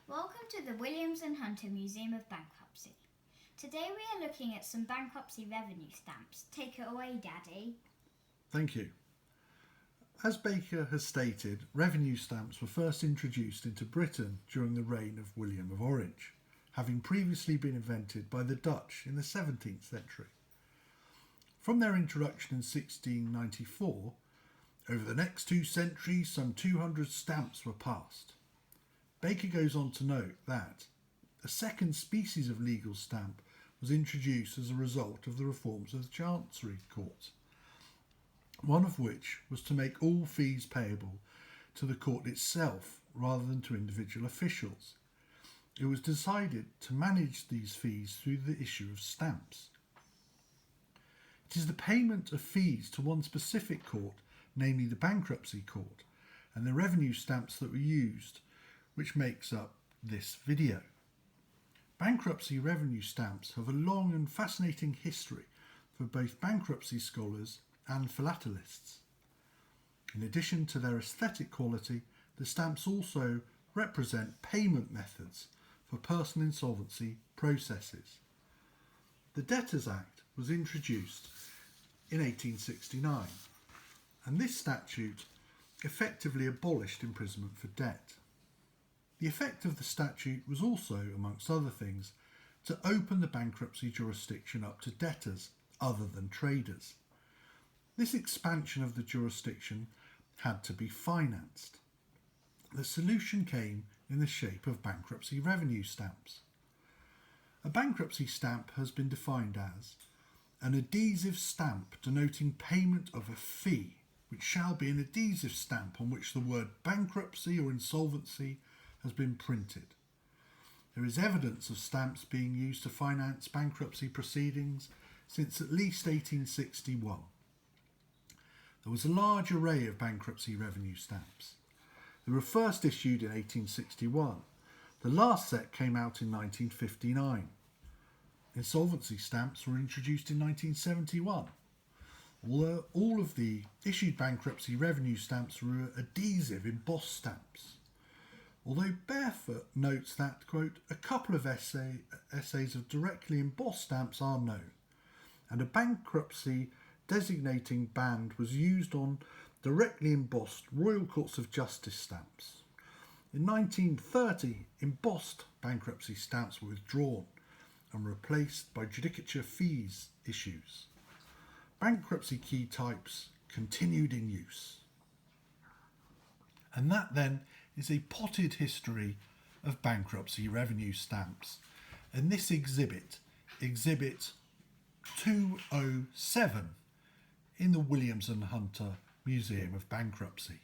Welcome to the Williams & Hunter Museum of Bankruptcy. Today we are looking at some bankruptcy revenue stamps. Take it away, Daddy. Thank you. As Baker has stated, revenue stamps were first introduced into Britain during the reign of William of Orange, having previously been invented by the Dutch in the 17th century. From their introduction in 1694, over the next 2 centuries some 200 stamps were passed. Baker goes on to note that a second species of legal stamp was introduced as a result of the reforms of the Chancery Court, one of which was to make all fees payable to the court itself rather than to individual officials. It was decided to manage these fees through the issue of stamps. It is the payment of fees to one specific court, namely the Bankruptcy Court, and the revenue stamps that were used which makes up this video. Bankruptcy revenue stamps have a long and fascinating history for both bankruptcy scholars and philatelists. In addition to their aesthetic quality, the stamps also represent payment methods for personal insolvency processes. The Debtors Act was introduced in 1869, and this statute effectively abolished imprisonment for debt. The effect of the statute was also, amongst other things, to open the bankruptcy jurisdiction up to debtors other than traders. This expansion of the jurisdiction had to be financed. The solution came in the shape of bankruptcy revenue stamps. A bankruptcy stamp has been defined as an adhesive stamp denoting payment of a fee, which shall be an adhesive stamp on which the word bankruptcy or insolvency has been printed. There is evidence of stamps being used to finance bankruptcy proceedings since at least 1861. There was a large array of bankruptcy revenue stamps. They were first issued in 1861. The last set came out in 1959. Insolvency stamps were introduced in 1971. Although all of the issued bankruptcy revenue stamps were adhesive embossed stamps. Although Barefoot notes that, quote, a couple of essays of directly embossed stamps are known, and a bankruptcy designating band was used on directly embossed Royal Courts of Justice stamps. In 1930, embossed bankruptcy stamps were withdrawn and replaced by judicature fees issues. Bankruptcy key types continued in use. And that then is a potted history of bankruptcy revenue stamps. And this exhibit 207 in the Williams & Hunter Museum of Bankruptcy.